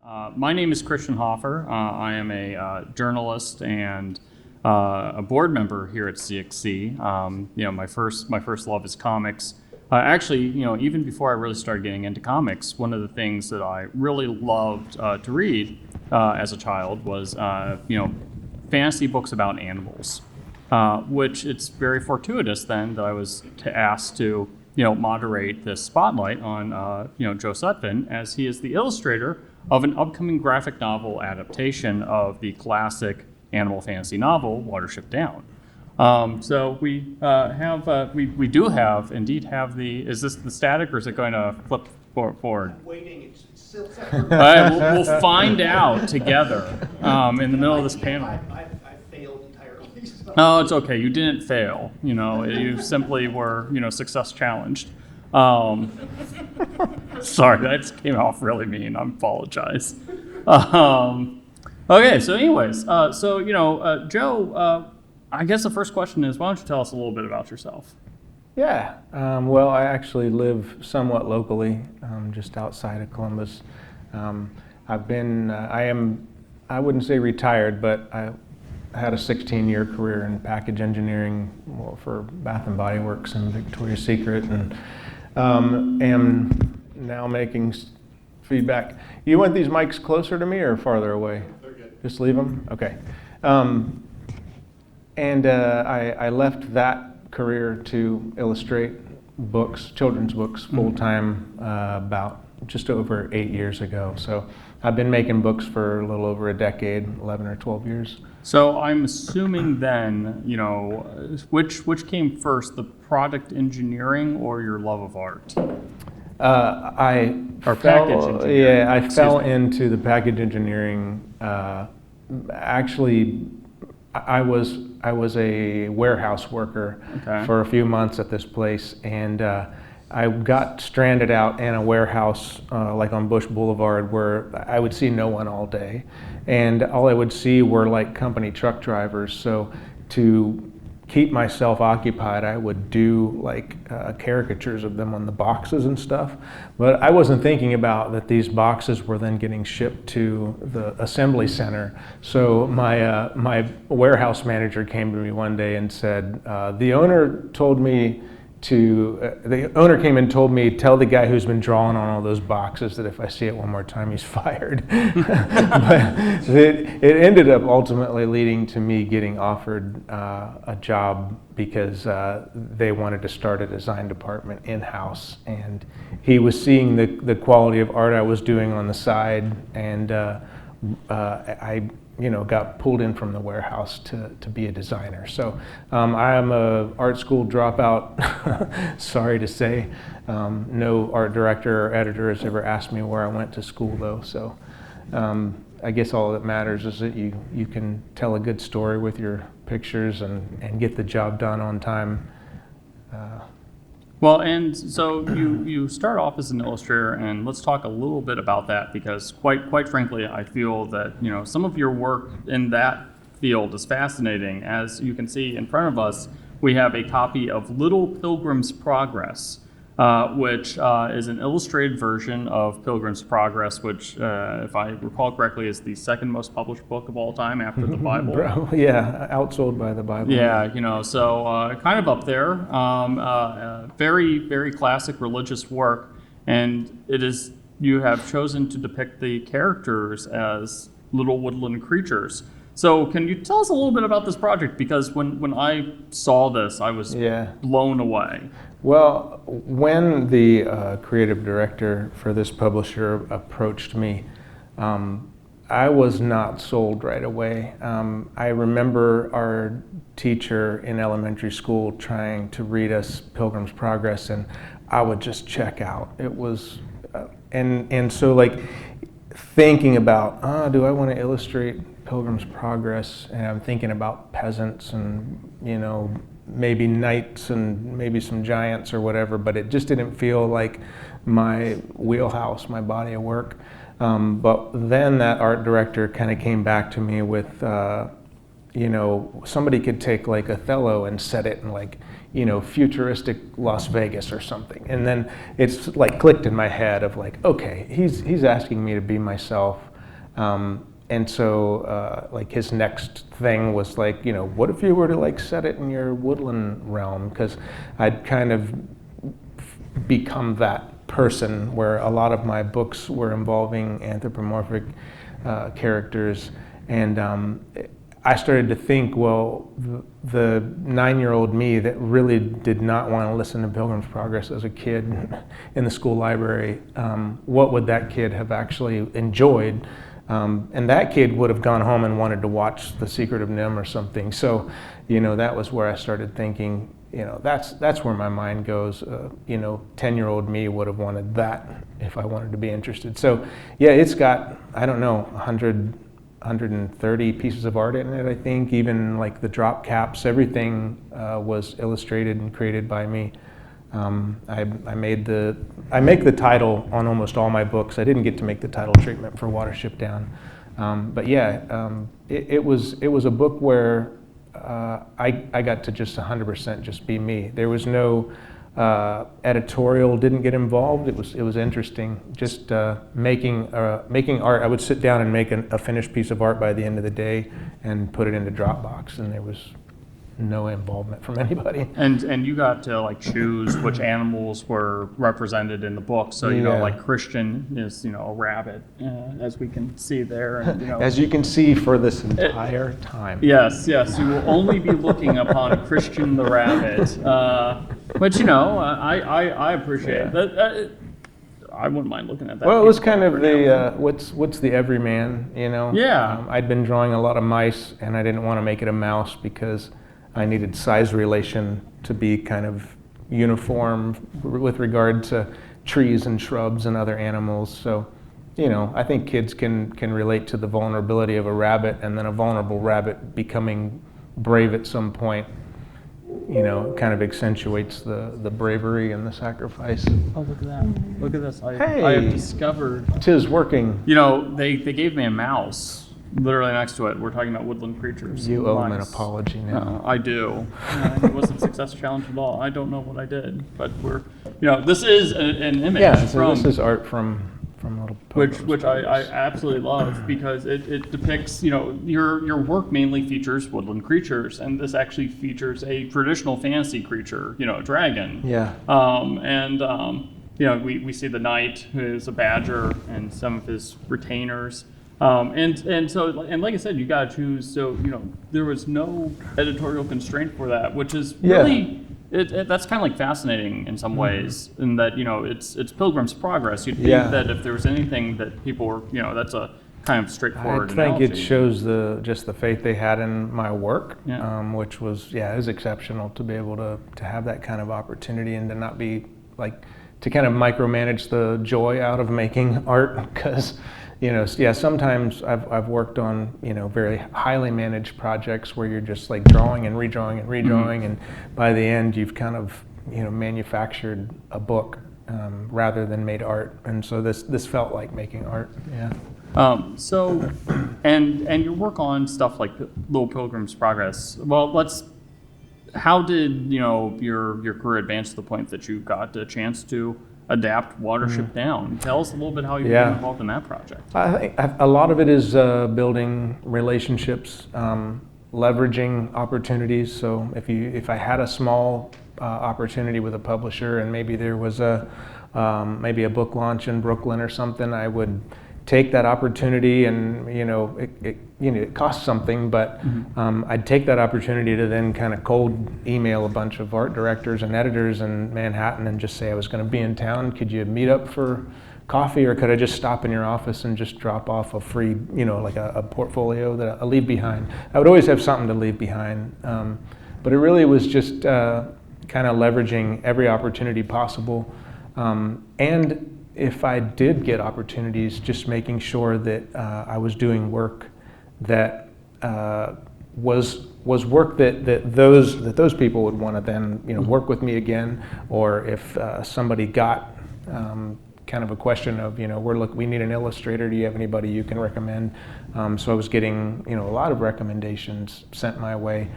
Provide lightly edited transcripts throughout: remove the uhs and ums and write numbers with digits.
My name is Christian Hoffer. I am a journalist and a board member here at CXC. My first love is comics. Actually, even before I really started getting into comics, one of the things that I really loved to read as a child was, fantasy books about animals. Which it's very fortuitous then that I was asked to, moderate this spotlight on, Joe Sutphin, as he is the illustrator of an upcoming graphic novel adaptation of the classic animal fantasy novel Watership Down. So we do have the. Is this the static, or is it going to flip forward? I'm waiting. It's still All right, we'll find out together in the middle of this panel. I failed entirely. So. Oh, it's okay. You didn't fail. You simply were, success challenged. Sorry, that just came off really mean. I apologize. Okay, so anyways, Joe, I guess the first question is, why don't you tell us a little bit about yourself? Yeah, well, I actually live somewhat locally, just outside of Columbus. I wouldn't say retired, but I had a 16-year career in package engineering for Bath and Body Works and Victoria's Secret, and am now making feedback. You want these mics closer to me or farther away? They're good. Just leave them? Okay. I left that career to illustrate books, children's books, full-time about just over 8 years ago. So I've been making books for a little over a decade, 11 or 12 years. So I'm assuming then, which came first, the product engineering or your love of art? Package engineering. I fell into the package engineering. Actually, I was a warehouse worker for a few months at this place, and I got stranded out in a warehouse like on Bush Boulevard where I would see no one all day, and all I would see were like company truck drivers. So to keep myself occupied, I would do like caricatures of them on the boxes and stuff. But I wasn't thinking about that these boxes were then getting shipped to the assembly center. So my warehouse manager came to me one day and said, the owner came and told me, tell the guy who's been drawing on all those boxes that if I see it one more time, he's fired. But it ended up ultimately leading to me getting offered a job because they wanted to start a design department in-house. And he was seeing the quality of art I was doing on the side, and I got pulled in from the warehouse to be a designer. So I am a art school dropout, sorry to say. No art director or editor has ever asked me where I went to school though. So I guess all that matters is that you can tell a good story with your pictures and get the job done on time. Well, and so you start off as an illustrator, and let's talk a little bit about that, because quite frankly, I feel that some of your work in that field is fascinating. As you can see in front of us, we have a copy of Little Pilgrim's Progress, which is an illustrated version of Pilgrim's Progress, which, if I recall correctly, is the second most published book of all time after the Bible. Yeah, outsold by the Bible. Yeah, so kind of up there. Very, very classic religious work, and you have chosen to depict the characters as little woodland creatures. So can you tell us a little bit about this project? Because when I saw this, I was blown away. Well, when the creative director for this publisher approached me, I was not sold right away. I remember our teacher in elementary school trying to read us Pilgrim's Progress, and I would just check out. It was, and so like thinking about, do I want to illustrate Pilgrim's Progress? And I'm thinking about peasants and, maybe knights and maybe some giants or whatever, but it just didn't feel like my wheelhouse, my body of work. But then that art director kind of came back to me with, somebody could take like Othello and set it in like, futuristic Las Vegas or something. And then it's like clicked in my head of like, okay, he's asking me to be myself. And so, like, his next thing was like, what if you were to like set it in your woodland realm? Because I'd kind of become that person where a lot of my books were involving anthropomorphic characters, and I started to think, well, the 9-year-old me that really did not want to listen to Pilgrim's Progress as a kid in the school library, what would that kid have actually enjoyed? And that kid would have gone home and wanted to watch The Secret of Nim or something. So, that was where I started thinking, that's where my mind goes. 10-year-old me would have wanted that if I wanted to be interested. So, yeah, it's got, I don't know, 130 pieces of art in it, I think. Even like the drop caps, everything was illustrated and created by me. I make the title on almost all my books. I didn't get to make the title treatment for Watership Down, but yeah, it was a book where I got to just 100% just be me. There was no editorial, didn't get involved. It was interesting just making art. I would sit down and make a finished piece of art by the end of the day and put it into Dropbox, and there was no involvement from anybody. And you got to like choose which animals were represented in the book. So like Christian is a rabbit, as we can see there. And, as you can see for this entire time. Yes. You will only be looking upon Christian the rabbit, which I appreciate that. I wouldn't mind looking at that. Well, it was kind of the what's the everyman, Yeah. I'd been drawing a lot of mice, and I didn't want to make it a mouse because I needed size relation to be kind of uniform with regard to trees and shrubs and other animals. So, I think kids can relate to the vulnerability of a rabbit, and then a vulnerable rabbit becoming brave at some point, kind of accentuates the bravery and the sacrifice. Oh, look at that. Look at this. I Hey. have discovered. 'Tis working. They gave me a mouse. Literally next to it, we're talking about woodland creatures. You owe him an Mice. apology now. I do. It wasn't a success challenge at all. I don't know what I did, but this is an image Yeah, so from this is art from Little Pilgrim's which I Progress. absolutely love because it depicts your work mainly features woodland creatures, and this actually features a traditional fantasy creature, a dragon. Yeah. We see the knight, who is a badger, and some of his retainers. And like I said, you gotta choose. So there was no editorial constraint for that, which is really that's kind of like fascinating in some ways. In that it's Pilgrim's Progress. You'd think that if there was anything that people were that's a kind of straightforward. I think analogy. it shows just the faith they had in my work, Yeah. which was it was exceptional to be able to have that kind of opportunity and to not be like to kind of micromanage the joy out of making art because. Sometimes I've worked on, very highly managed projects where you're just like drawing and redrawing and redrawing, and by the end you've kind of, manufactured a book rather than made art. And so this felt like making art. Yeah. So, and your work on stuff like Little Pilgrim's Progress. Well, how did your career advance to the point that you got the chance to adapt Watership Down? Tell us a little bit how you became involved in that project. I think a lot of it is building relationships, leveraging opportunities. So if I had a small opportunity with a publisher and maybe there was maybe a book launch in Brooklyn or something, I would take that opportunity and it costs something, but I'd take that opportunity to then kind of cold email a bunch of art directors and editors in Manhattan and just say I was going to be in town. Could you meet up for coffee, or could I just stop in your office and just drop off a free, like a portfolio that I leave behind? I would always have something to leave behind, but it really was just kind of leveraging every opportunity possible, and if I did get opportunities, just making sure that I was doing work that was work that those people would want to then work with me again, or if somebody got kind of a question of we need an illustrator. Do you have anybody you can recommend? So I was getting a lot of recommendations sent my way,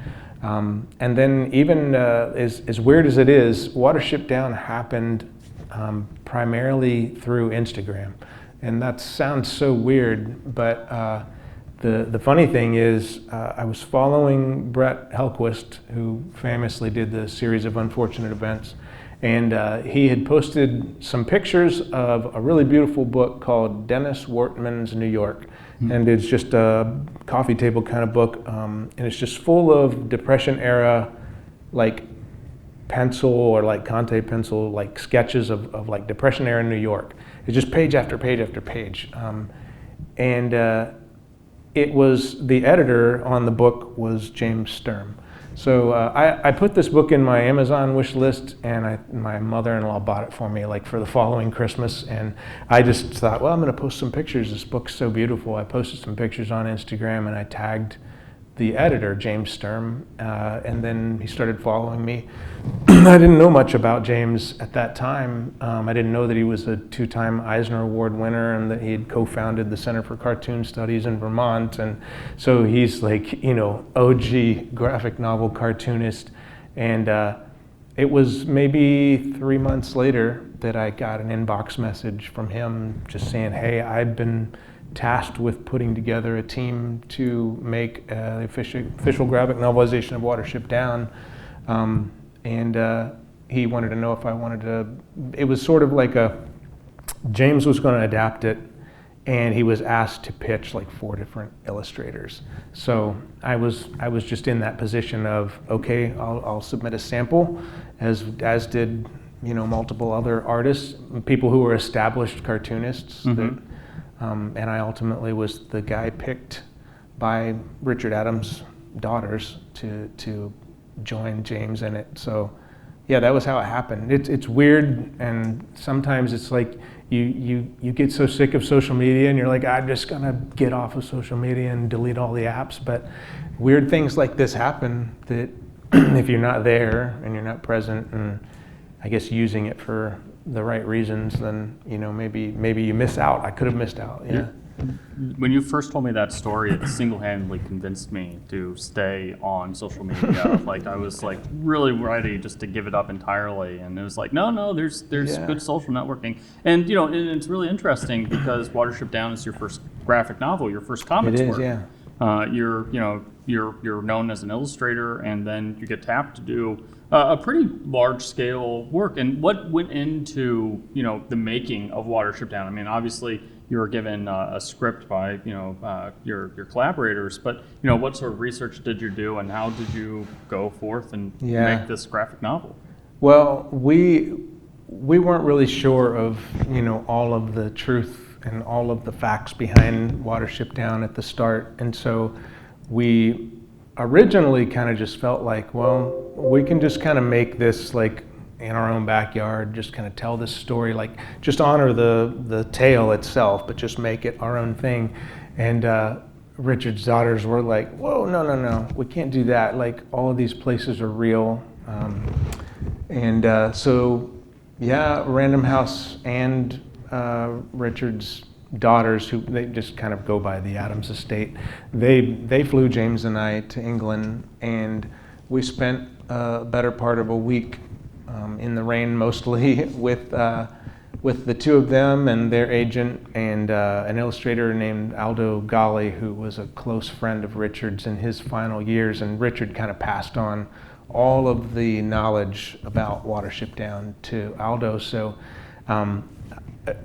and then even as weird as it is, Watership Down happened primarily through Instagram. And that sounds so weird, but the funny thing is I was following Brett Helquist, who famously did the series of unfortunate events, and he had posted some pictures of a really beautiful book called Dennis Wortman's New York. And it's just a coffee table kind of book, and it's just full of Depression era, like pencil or like Conte pencil, like sketches of like Depression era New York. It's just page after page after page. And it was, the editor on the book was James Sturm. So I put this book in my Amazon wish list, and my mother-in-law bought it for me like for the following Christmas, and I just thought, well, I'm going to post some pictures. This book's so beautiful. I posted some pictures on Instagram, and I tagged the editor, James Sturm, and then he started following me. I didn't know much about James at that time. I didn't know that he was a 2-time Eisner Award winner and that he had co-founded the Center for Cartoon Studies in Vermont. And so he's like, you know, OG graphic novel cartoonist. And it was maybe 3 months later that I got an inbox message from him just saying, hey, I've been tasked with putting together a team to make the official graphic novelization of Watership Down. And he wanted to know if I wanted to, it was sort of like James was going to adapt it, and he was asked to pitch like 4 different illustrators. So I was just in that position of, okay, I'll submit a sample, as did, you know, multiple other artists, people who were established cartoonists. Mm-hmm. And I ultimately was the guy picked by Richard Adams' daughters to join James in it. So yeah, that was how it happened. It's weird, and sometimes it's like you get so sick of social media and you're like, I'm just gonna get off of social media and delete all the apps. But weird things like this happen that if you're not there and you're not present and I guess using it for the right reasons, then, you know, maybe you miss out. I could have missed out. Yeah. When you first told me that story, it single-handedly convinced me to stay on social media. Like I was like really ready just to give it up entirely, and it was like, no, there's good social networking, and you know, and it's really interesting because Watership Down is your first graphic novel, your first comics It is, work. yeah. You're known as an illustrator, and then you get tapped to do a pretty large-scale work. And what went into, you know, the making of Watership Down? I mean, obviously you were given a script by, you know, your collaborators, but you know, what sort of research did you do, and how did you go forth and make this graphic novel? Well, we weren't really sure of, you know, all of the truth and all of the facts behind Watership Down at the start, and so we originally kind of just felt like, well, we can just kind of make this like in our own backyard, just kind of tell this story, like just honor the tale itself, but just make it our own thing. And Richard's daughters were like, whoa, no, we can't do that. Like all of these places are real. So yeah, Random House and Richard's daughters, who they just kind of go by the Adams estate, they flew James and I to England, and we spent a better part of a week in the rain mostly with the two of them and their agent and an illustrator named Aldo Gali, who was a close friend of Richard's in his final years, and Richard kind of passed on all of the knowledge about Watership Down to Aldo. So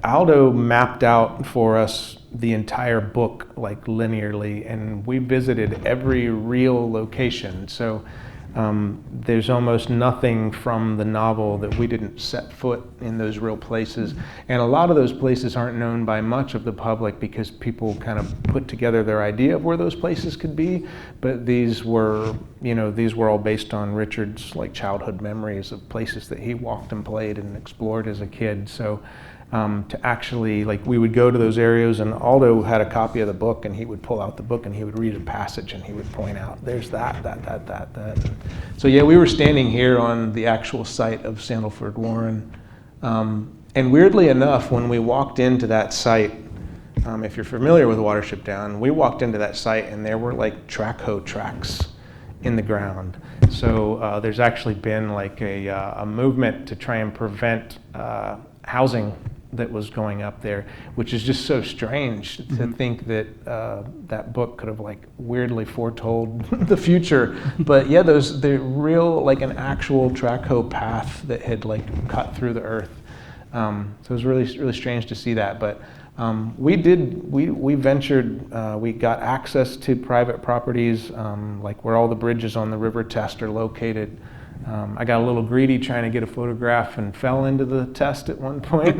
Aldo mapped out for us the entire book like linearly, and we visited every real location. So there's almost nothing from the novel that we didn't set foot in those real places. And a lot of those places aren't known by much of the public because people kind of put together their idea of where those places could be. But these were all based on Richard's like childhood memories of places that he walked and played and explored as a kid. So to actually, like, we would go to those areas, and Aldo had a copy of the book, and he would pull out the book and he would read a passage and he would point out, there's that. So yeah, we were standing here on the actual site of Sandalford Warren. And weirdly enough, when we walked into that site, if you're familiar with Watership Down, we walked into that site and there were like track hoe tracks in the ground. So there's actually been like a movement to try and prevent housing that was going up there, which is just so strange to think that that book could have like weirdly foretold the future. But yeah, the real, like an actual track-hoe path that had like cut through the earth. So it was really strange to see that. But we ventured, we got access to private properties, like where all the bridges on the river test are located. I got a little greedy trying to get a photograph and fell into the test at one point.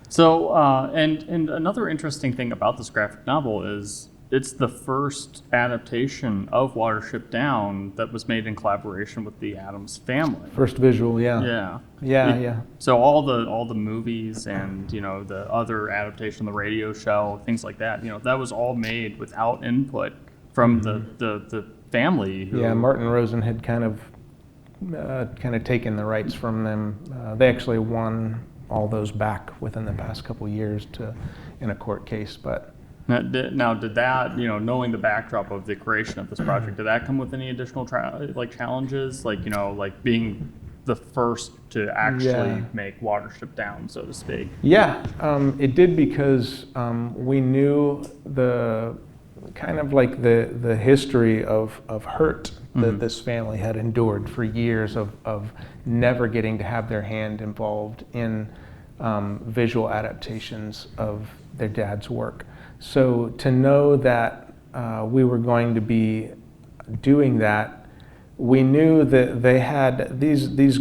So, and another interesting thing about this graphic novel is it's the first adaptation of Watership Down that was made in collaboration with the Addams family. First visual, yeah. Yeah. So all the movies and, you know, the other adaptation, the radio show, things like that, you know, that was all made without input from the family. Yeah, Martin Rosen had kind of taken the rights from them. They actually won all those back within the past couple years in a court case. But now, did that, you know, knowing the backdrop of the creation of this project, did that come with any additional challenges, like, you know, like being the first to actually make Watership Down, so to speak? Yeah, it did, because we knew the kind of like the history of hurt that this family had endured for years of never getting to have their hand involved in visual adaptations of their dad's work. So to know that we were going to be doing that, we knew that they had these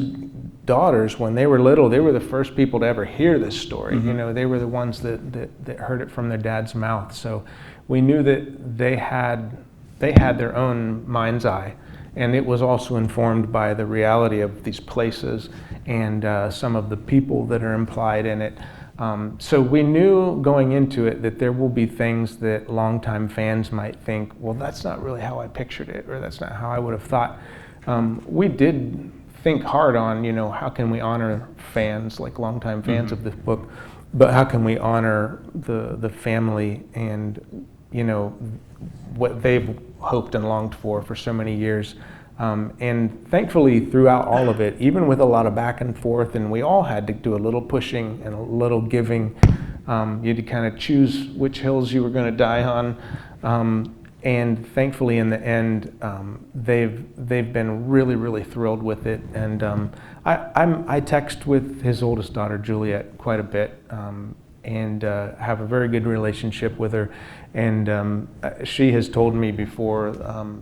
daughters, when they were little, they were the first people to ever hear this story. You know, they were the ones that heard it from their dad's mouth. So we knew that they had their own mind's eye, and it was also informed by the reality of these places and some of the people that are implied in it. So we knew going into it that there will be things that longtime fans might think, well, that's not really how I pictured it, or that's not how I would have thought. We did think hard on, you know, how can we honor fans, like longtime fans of this book, but how can we honor the family and, you know, what they've hoped and longed for so many years. And thankfully, throughout all of it, even with a lot of back and forth, and we all had to do a little pushing and a little giving, you had to kind of choose which hills you were going to die on. And thankfully, in the end, they've been really thrilled with it. And I text with his oldest daughter, Juliet, quite a bit, and have a very good relationship with her. And she has told me before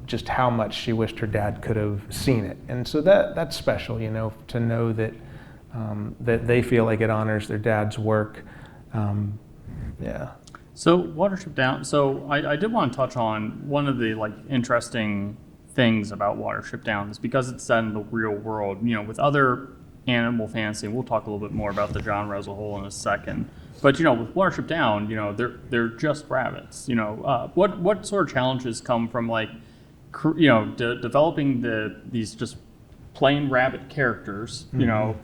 just how much she wished her dad could have seen it. And so that's special, you know, to know that that they feel like it honors their dad's work. Yeah. So Watership Down. So I did want to touch on one of the like interesting things about Watership Down is because it's set in the real world. You know, with other animal fantasy, we'll talk a little bit more about the genre as a whole in a second. But you know, with Watership Down, you know, they're just rabbits. You know, what sort of challenges come from like, you know, developing these just plain rabbit characters? You know,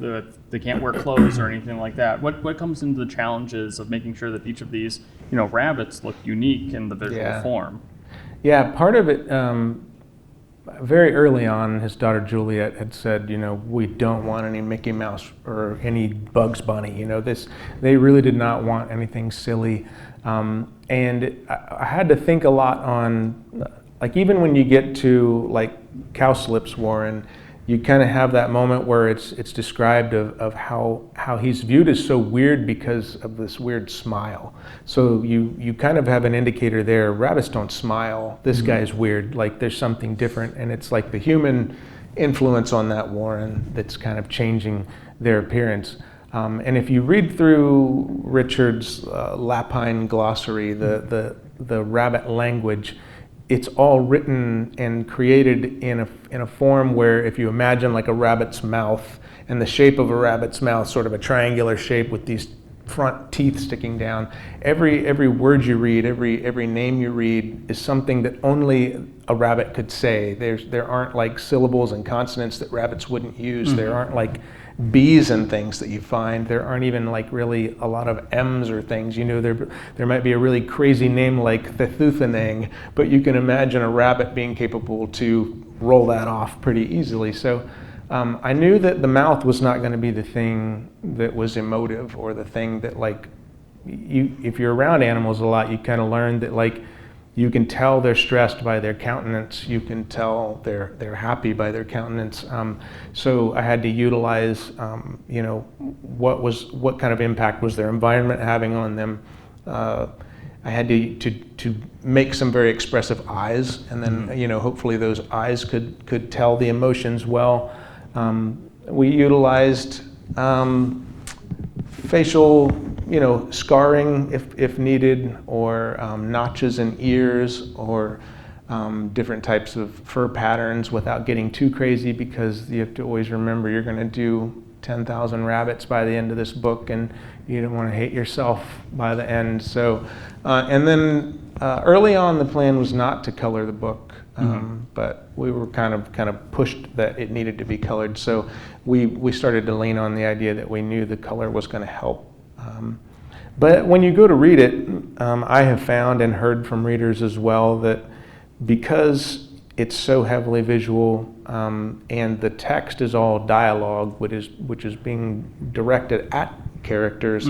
they can't wear clothes or anything like that. What comes into the challenges of making sure that each of these, you know, rabbits look unique in the visual form? Yeah, part of it. Very early on, his daughter Juliet had said, you know, we don't want any Mickey Mouse or any Bugs Bunny. You know, they really did not want anything silly. And I had to think a lot on, like, even when you get to like Cowslip's Warren, you kind of have that moment where it's described of how he's viewed as so weird because of this weird smile. So you kind of have an indicator there. Rabbits don't smile. This guy's weird. Like there's something different, and it's like the human influence on that Warren that's kind of changing their appearance. And if you read through Richard's Lapine glossary, the rabbit language, it's all written and created in a form where if you imagine like a rabbit's mouth, and the shape of a rabbit's mouth, sort of a triangular shape with these front teeth sticking down, every word you read, every name you read is something that only a rabbit could say. There aren't like syllables and consonants that rabbits wouldn't use. There aren't like B's and things that you find. There aren't even like really a lot of M's or things. You know, there might be a really crazy name like Thethuthanang, but you can imagine a rabbit being capable to roll that off pretty easily. So I knew that the mouth was not going to be the thing that was emotive, or the thing that, like, if you're around animals a lot, you kind of learn that, like, you can tell they're stressed by their countenance. You can tell they're happy by their countenance. So I had to utilize, what kind of impact was their environment having on them. I had to make some very expressive eyes, and then hopefully those eyes could tell the emotions well. We utilized facial, scarring if needed, or notches in ears, or different types of fur patterns without getting too crazy, because you have to always remember you're going to do 10,000 rabbits by the end of this book, and you don't want to hate yourself by the end. So, and then early on, the plan was not to color the book, but we were kind of pushed that it needed to be colored. So we started to lean on the idea that we knew the color was going to help. But when you go to read it, I have found and heard from readers as well that because it's so heavily visual, and the text is all dialogue, which is being directed at characters,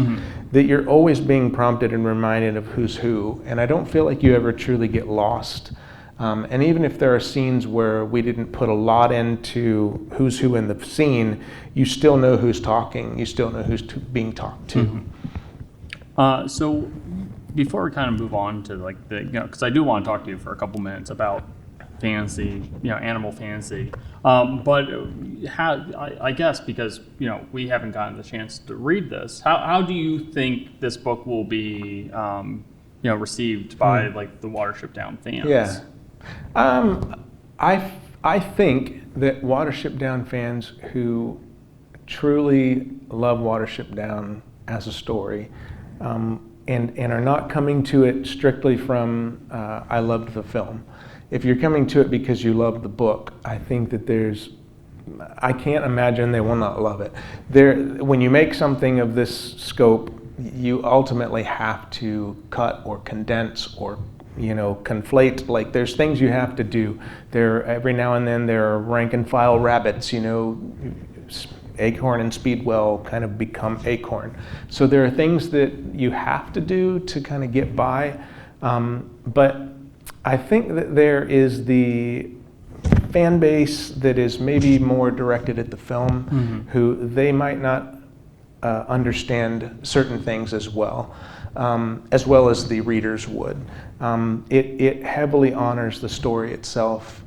that you're always being prompted and reminded of who's who. And I don't feel like you ever truly get lost. And even if there are scenes where we didn't put a lot into who's who in the scene, you still know who's talking. You still know who's being talked to. So before we kind of move on to like because I do want to talk to you for a couple minutes about fantasy, animal fantasy. But I guess because we haven't gotten the chance to read this, how do you think this book will be received by like the Watership Down fans? Yeah, I think that Watership Down fans who truly love Watership Down as a story, and are not coming to it strictly from I loved the film. If you're coming to it because you love the book, I think that I can't imagine they will not love it. When you make something of this scope, you ultimately have to cut or condense or conflate. Like, there's things you have to do. Every now and then there are rank and file rabbits, Acorn and Speedwell kind of become Acorn. So there are things that you have to do to kind of get by. But I think that there is the fan base that is maybe more directed at the film, who they might not understand certain things as well as the readers would. It heavily honors the story itself.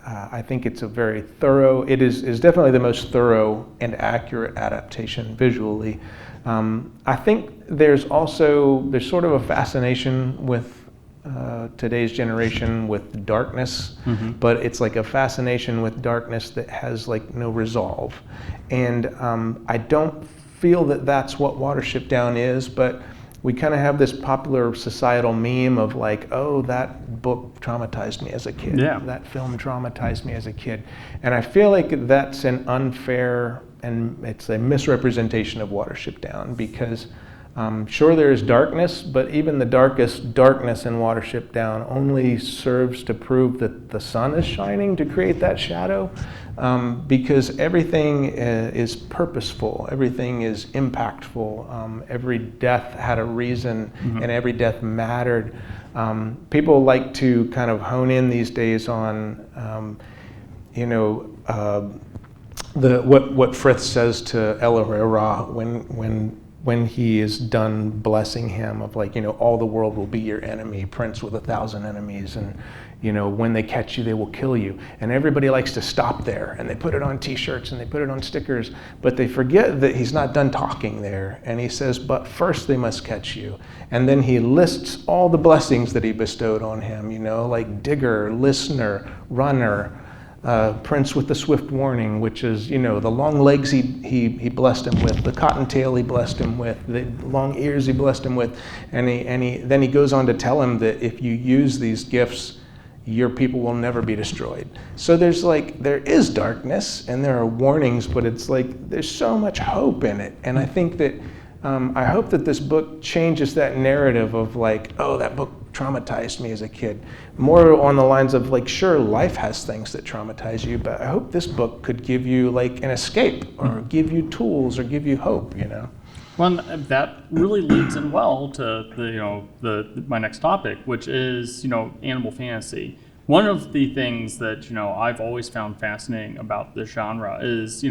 I think it's a very thorough, it is definitely the most thorough and accurate adaptation visually. I think there's sort of a fascination with today's generation with darkness, but it's like a fascination with darkness that has like no resolve. And I don't feel that that's what Watership Down is, but we kind of have this popular societal meme of like, oh, that book traumatized me as a kid. Yeah. That film traumatized me as a kid. And I feel like that's an unfair, and it's a misrepresentation of Watership Down, because sure, there is darkness, but even the darkest darkness in Watership Down only serves to prove that the sun is shining to create that shadow, because everything is purposeful, everything is impactful, every death had a reason, and every death mattered. People like to kind of hone in these days on, what Frith says to El-ahrairah when he is done blessing him, of like, all the world will be your enemy, prince with 1,000 enemies, and when they catch you, they will kill you. And everybody likes to stop there, and they put it on t-shirts and they put it on stickers, but they forget that he's not done talking there. And he says, but first they must catch you. And then he lists all the blessings that he bestowed on him, like digger, listener, runner, prince with the swift warning, which is, the long legs he blessed him with, the cottontail he blessed him with, the long ears he blessed him with, and then he goes on to tell him that if you use these gifts, your people will never be destroyed. So there is darkness and there are warnings, but it's like there's so much hope in it. And I think that I hope that this book changes that narrative of like, oh, that book traumatized me as a kid. More on the lines of like, sure, life has things that traumatize you, but I hope this book could give you like an escape, or give you tools, or give you hope, you know? Well, and that really leads in well to my next topic, which is animal fantasy. One of the things that I've always found fascinating about this genre is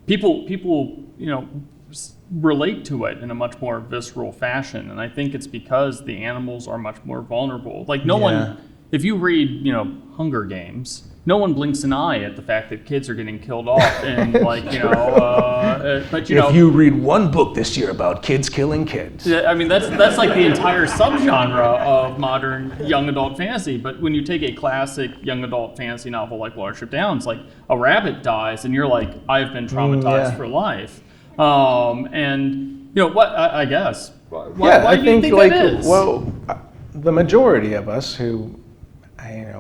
people relate to it in a much more visceral fashion, and I think it's because the animals are much more vulnerable. Like no one, if you read Hunger Games, no one blinks an eye at the fact that kids are getting killed off, and but if you read one book this year about kids killing kids, I mean that's like the entire subgenre of modern young adult fantasy. But when you take a classic young adult fantasy novel like Watership Down, it's like a rabbit dies, and you're like, I've been traumatized for life. And what I guess. Why do you think like, that is? Well, the majority of us who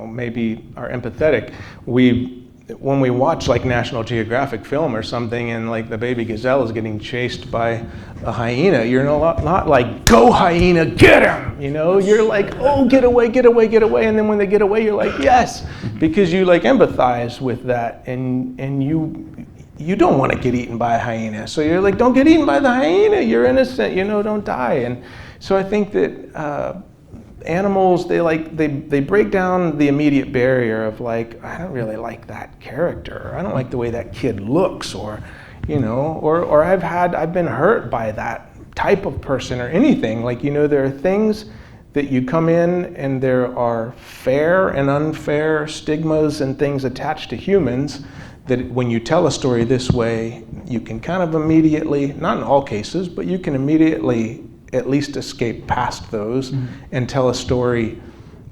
maybe are empathetic, when we watch like National Geographic film or something, and like the baby gazelle is getting chased by a hyena, you're not like, go hyena, get him! You're like, oh, get away, get away, get away. And then when they get away, you're like, yes, because you like empathize with that, and you don't want to get eaten by a hyena. So you're like, don't get eaten by the hyena, you're innocent, don't die. And so I think that animals, they break down the immediate barrier of like, I don't really like that character, or I don't like the way that kid looks, or or I've been hurt by that type of person, or anything. Like, there are things that you come in, and there are fair and unfair stigmas and things attached to humans that when you tell a story this way, you can kind of immediately, not in all cases, but you can immediately at least escape past those and tell a story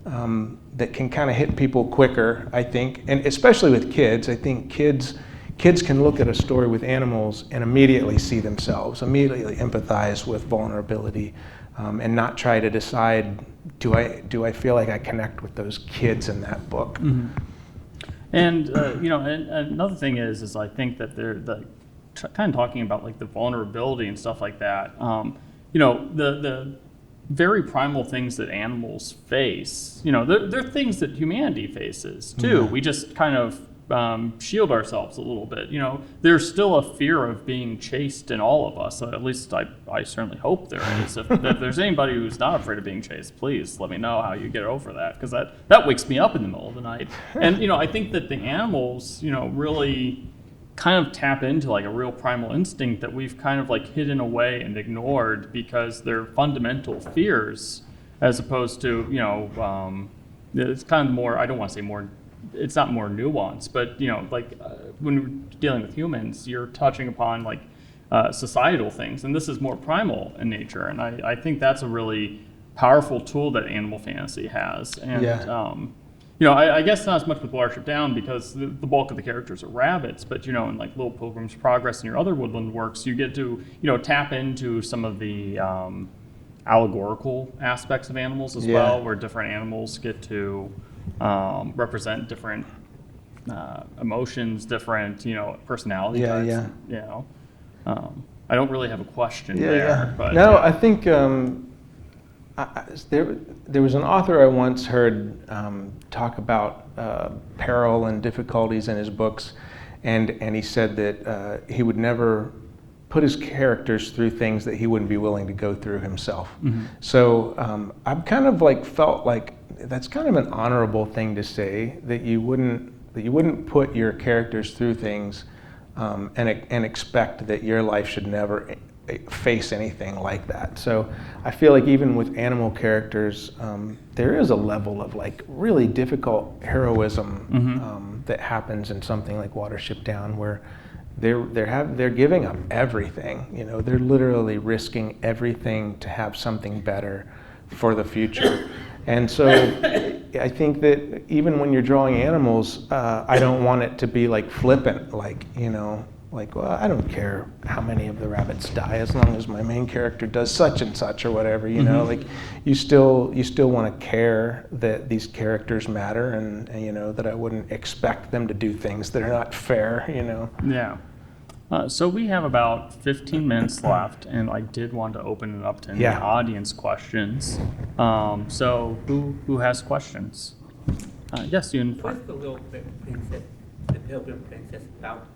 that can kind of hit people quicker, I think. And especially with kids, I think kids can look at a story with animals and immediately see themselves, immediately empathize with vulnerability, and not try to decide, do I feel like I connect with those kids in that book? Mm-hmm. And and another thing is I think that they're kind of talking about like the vulnerability and stuff like that. The very primal things that animals face. They're things that humanity faces too. Mm-hmm. We just kind of shield ourselves a little bit. There's still a fear of being chased in all of us. At least I certainly hope there is. If there's anybody who's not afraid of being chased, please let me know how you get over that, because that wakes me up in the middle of the night. And I think that the animals really kind of tap into like a real primal instinct that we've kind of like hidden away and ignored, because they're fundamental fears, as opposed to it's kind of more, I don't want to say more, it's not more nuanced, but when we're dealing with humans, you're touching upon like societal things, and this is more primal in nature. And I think that's a really powerful tool that animal fantasy has. And I guess not as much with Watership Down, because the bulk of the characters are rabbits, but in like Little Pilgrim's Progress and your other woodland works, you get to tap into some of the allegorical aspects of animals as well, where different animals get to represent different emotions, different personality types. I don't really have a question there. But no, I think there was an author I once heard talk about peril and difficulties in his books, and he said that he would never put his characters through things that he wouldn't be willing to go through himself. Mm-hmm. So I've kind of like felt like that's kind of an honorable thing to say, that you wouldn't put your characters through things and expect that your life should never face anything like that. So I feel like even with animal characters, there is a level of like really difficult heroism that happens in something like Watership Down, where they're giving up everything. They're literally risking everything to have something better for the future. And so I think that even when you're drawing animals, I don't want it to be like flippant, like, well, I don't care how many of the rabbits die as long as my main character does such and such or whatever, like you still want to care that these characters matter, and that I wouldn't expect them to do things that are not fair, Yeah. So we have about 15 minutes left, and I did want to open it up to any Yeah. audience questions. So who has questions? Yes, you in front. What's the little princess, the Pilgrim Princess about?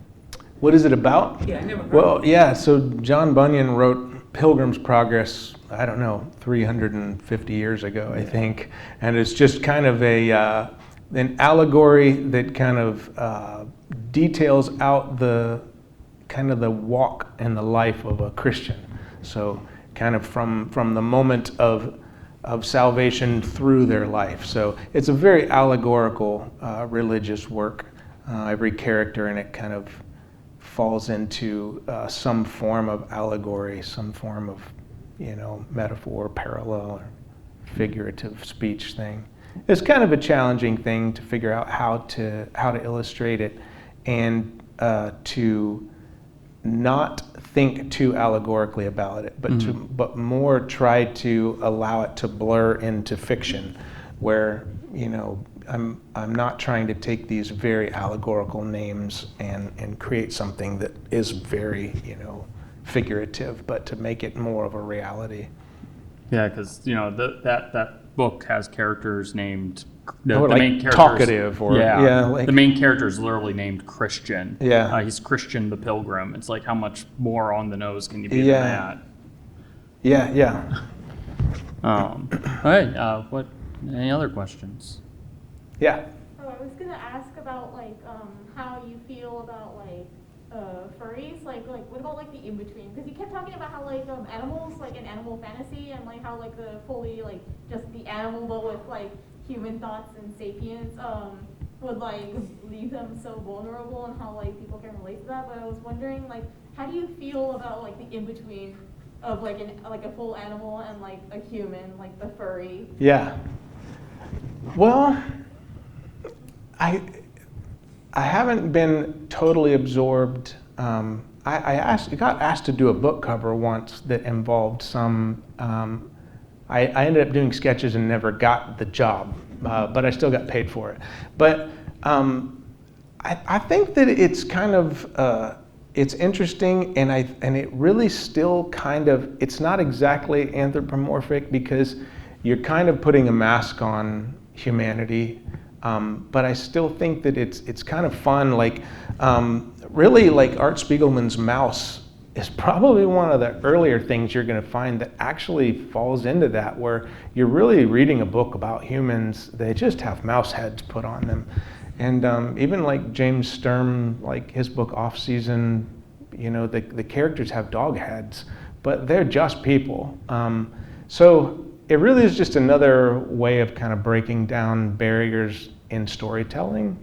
What is it about? Yeah, I never heard Well, of it. yeah, so John Bunyan wrote Pilgrim's Progress, I don't know, 350 years ago, I think. And it's just kind of an allegory that kind of details out the walk and the life of a Christian. So kind of from the moment of salvation through their life. So it's a very allegorical religious work. Every character in it kind of falls into some form of allegory, some form of, metaphor, parallel, or figurative speech thing. It's kind of a challenging thing to figure out how to illustrate it, and to not think too allegorically about it, but more try to allow it to blur into fiction, where I'm not trying to take these very allegorical names and create something that is very figurative, but to make it more of a reality. Yeah, because that book has characters named Or like main characters, talkative, or the main character is literally named Christian. Yeah. He's Christian the Pilgrim. It's like, how much more on the nose can you be Yeah. than that? Yeah. All right. What? Any other questions? Yeah. Oh, I was gonna ask about how you feel about furries. What about the in between? Because you kept talking about how animals in animal fantasy, and how the fully just the animal but with human thoughts and sapience would leave them so vulnerable, and how people can relate to that. But I was wondering how do you feel about the in between of a full animal and a human, the furry? Yeah. Well, I haven't been totally absorbed. I got asked to do a book cover once that involved some. I ended up doing sketches and never got the job, but I still got paid for it. But I think that it's kind of it's interesting, and it really still kind of, it's not exactly anthropomorphic, because you're kind of putting a mask on humanity, but I still think that it's kind of fun. Really, Art Spiegelman's mouse is probably one of the earlier things you're going to find that actually falls into that, where you're really reading a book about humans. They just have mouse heads put on them. And even James Sturm, his book Off Season, the characters have dog heads, but they're just people. So it really is just another way of kind of breaking down barriers in storytelling,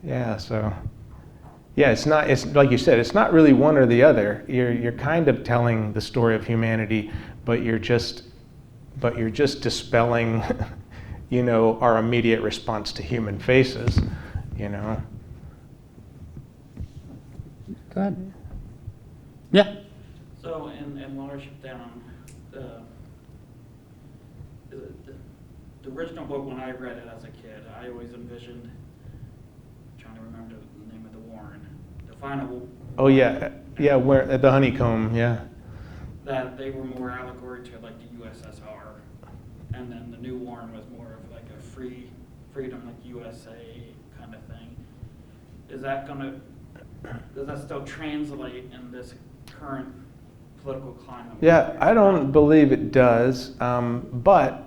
Yeah, so yeah, it's like you said, it's not really one or the other. You're kind of telling the story of humanity, but you're just dispelling our immediate response to human faces, Go ahead. Yeah. So in Watership Down, the original book, when I read it as a kid, I always envisioned, trying to remember the name of the warren, the final. Oh yeah, where at the honeycomb, yeah. That they were more allegory to the USSR, and then the new warren was more of a freedom USA kind of thing. Does that still translate in this current political climate? Yeah, I don't believe it does, but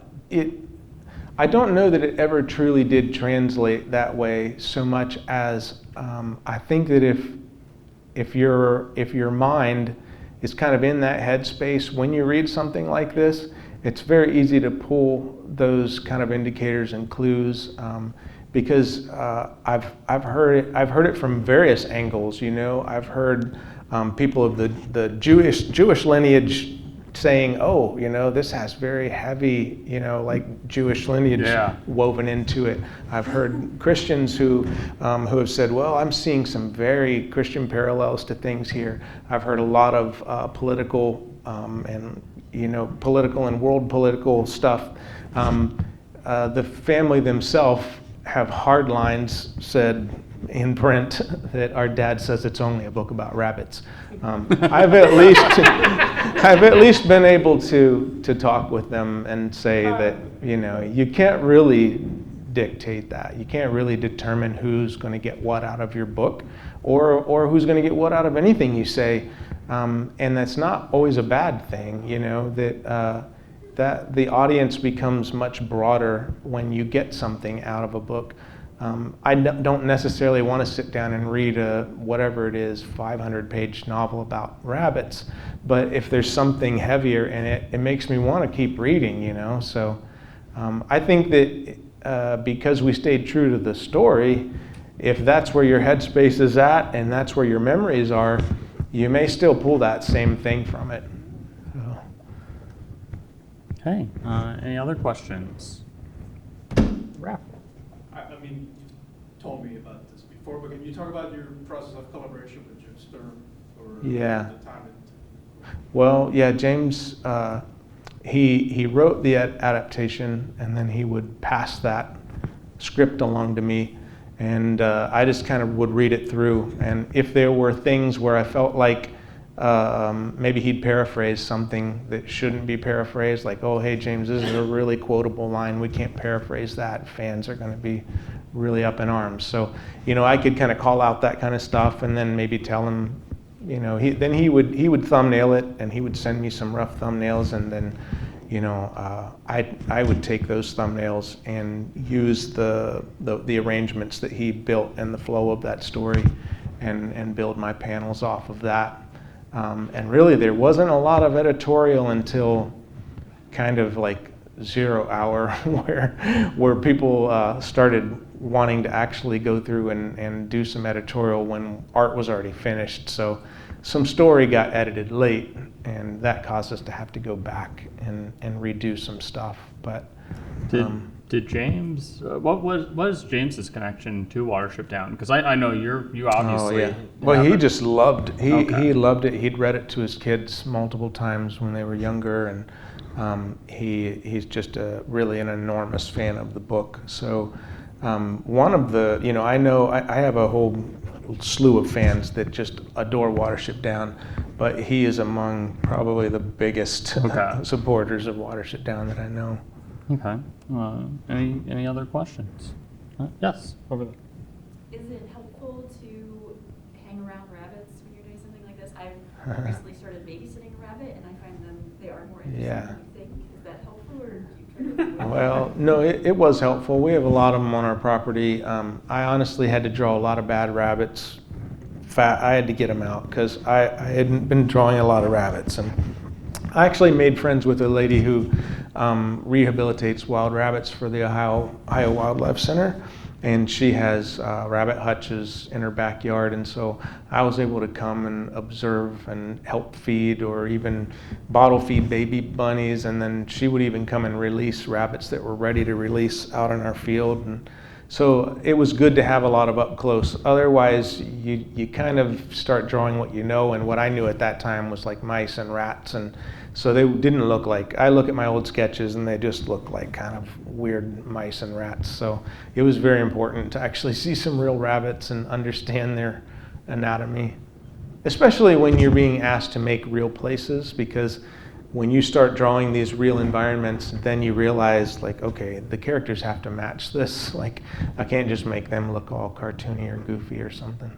I don't know that it ever truly did translate that way, so much as I think that if your mind is kind of in that headspace when you read something like this, it's very easy to pull those kind of indicators and clues, because I've heard it from various angles. I've heard people of the Jewish lineage saying, "Oh, this has very heavy, Jewish lineage woven into it." I've heard Christians who have said, "Well, I'm seeing some very Christian parallels to things here." I've heard a lot of political and world political stuff. The family themselves have hard lines said, in print that our dad says it's only a book about rabbits. I've at least been able to talk with them and say that, you know, you can't really dictate that. You can't really determine who's going to get what out of your book, or who's going to get what out of anything you say. And that's not always a bad thing, you know, that the audience becomes much broader when you get something out of a book. I don't necessarily want to sit down and read a, whatever it is, 500-page novel about rabbits, but if there's something heavier in it, it makes me want to keep reading, you know. So I think that because we stayed true to the story, if that's where your headspace is at and that's where your memories are, you may still pull that same thing from it. So. Okay, any other questions? Raph. I mean, you've told me about this before, but can you talk about your process of collaboration with James Sturm? Or Yeah. the time Well, yeah, James, he wrote the adaptation, and then he would pass that script along to me, and I just kind of would read it through. And if there were things where I felt like maybe he'd paraphrase something that shouldn't be paraphrased, like, oh, hey, James, this is a really quotable line. We can't paraphrase that. Fans are going to be really up in arms. So, you know, I could kind of call out that kind of stuff, and then maybe tell him, you know, he would thumbnail it, and he would send me some rough thumbnails, and then, you know, I would take those thumbnails and use the arrangements that he built and the flow of that story, and build my panels off of that. And really, there wasn't a lot of editorial until kind of like 0 hour, where people started wanting to actually go through and do some editorial when art was already finished. So some story got edited late, and that caused us to have to go back and redo some stuff. But Did James? What was James's connection to Watership Down? Because I know you obviously. Oh, yeah. Well, he just loved. Okay. He loved it. He'd read it to his kids multiple times when they were younger, and he's just really an enormous fan of the book. So one of the, you know, I have a whole slew of fans that just adore Watership Down, but he is among probably the biggest supporters of Watership Down that I know. Okay. Any other questions? Yes, over there. Is it helpful to hang around rabbits when you're doing something like this? I've recently started babysitting a rabbit, and I find they are more interesting Yeah. than you think. Is that helpful, or do you try to avoid Well, no, it was helpful. We have a lot of them on our property. I honestly had to draw a lot of bad rabbits. I had to get them out because I hadn't been drawing a lot of rabbits. And I actually made friends with a lady who rehabilitates wild rabbits for the Ohio Wildlife Center. And she has rabbit hutches in her backyard, and so I was able to come and observe and help feed, or even bottle feed baby bunnies, and then she would even come and release rabbits that were ready to release out in our field. And so it was good to have a lot of up close. Otherwise, you kind of start drawing what you know, and what I knew at that time was like mice and rats, and so they didn't look like, I look at my old sketches and they just look like kind of weird mice and rats. So it was very important to actually see some real rabbits and understand their anatomy, especially when you're being asked to make real places, because when you start drawing these real environments, then you realize, like, okay, the characters have to match this. Like, I can't just make them look all cartoony or goofy or something.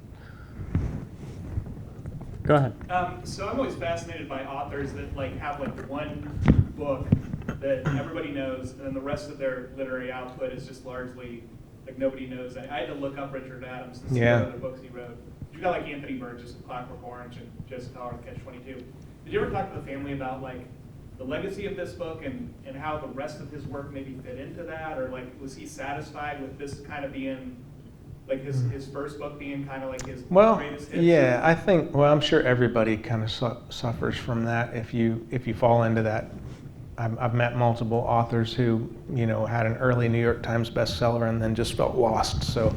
Go ahead. So I'm always fascinated by authors that like have like one book that everybody knows, and then the rest of their literary output is just largely like nobody knows. I had to look up Richard Adams to see what other books he wrote. You got like Anthony Burgess with Clockwork Orange and Joseph Howard with Catch-22. Did you ever talk to the family about like the legacy of this book and how the rest of his work maybe fit into that, or like was he satisfied with this kind of being like his first book being kind of like his greatest hits? Yeah, I think, well, I'm sure everybody kind of suffers from that if you fall into that. I've met multiple authors who, you know, had an early New York Times bestseller and then just felt lost. So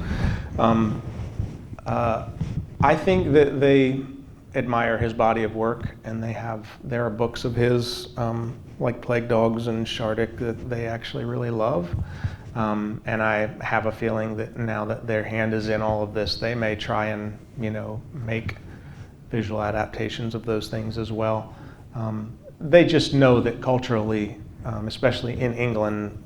I think that they admire his body of work, and there are books of his, like Plague Dogs and Shardik, that they actually really love. And I have a feeling that now that their hand is in all of this, they may try and, make visual adaptations of those things as well. They just know that culturally, especially in England,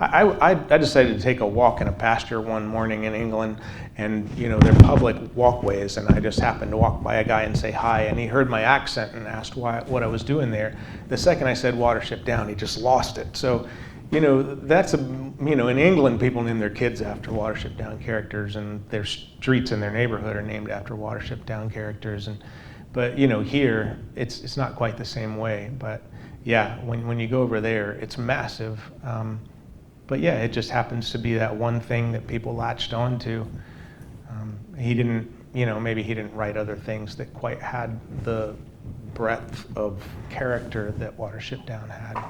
I decided to take a walk in a pasture one morning in England, and they're public walkways, and I just happened to walk by a guy and say hi, and he heard my accent and asked what I was doing there. The second I said Watership Down, he just lost it. So, that's in England, people name their kids after Watership Down characters, and their streets in their neighborhood are named after Watership Down characters, but here it's not quite the same way. But yeah, when you go over there, it's massive. But yeah, it just happens to be that one thing that people latched onto. He didn't, maybe he didn't write other things that quite had the breadth of character that Watership Down had.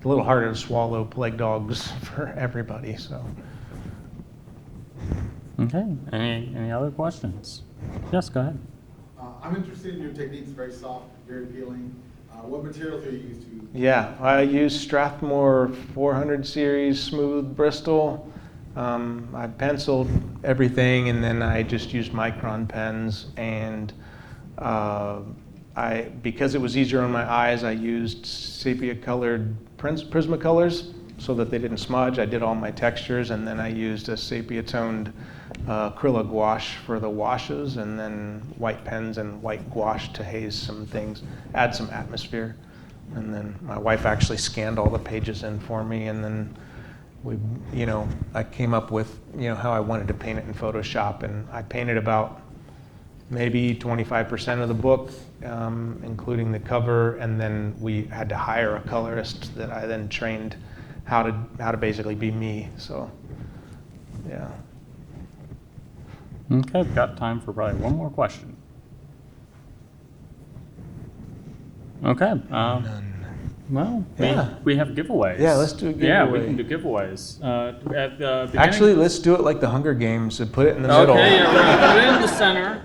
A little harder to swallow Plague Dogs for everybody. So. Okay. Any other questions? Yes, go ahead. I'm interested in your techniques. Very soft, very appealing. What materials are you used to? Yeah, I use Strathmore 400 series smooth Bristol. I penciled everything, and then I just used micron pens. And because it was easier on my eyes, I used sepia-colored Prismacolors so that they didn't smudge. I did all my textures, and then I used a sepia-toned acrylic gouache for the washes, and then white pens and white gouache to haze some things, add some atmosphere. And then my wife actually scanned all the pages in for me, and then I came up with how I wanted to paint it in Photoshop, and I painted about maybe 25% of the book, including the cover, and then we had to hire a colorist that I then trained how to basically be me. So, yeah. Okay, we've got time for probably one more question. Okay. Well, Yeah. we have giveaways. Yeah, let's do a Yeah, we giveaway. can do giveaways. At the beginning. Actually, let's do it like the Hunger Games and put it in the middle. Okay, yeah, we're gonna put it in the center.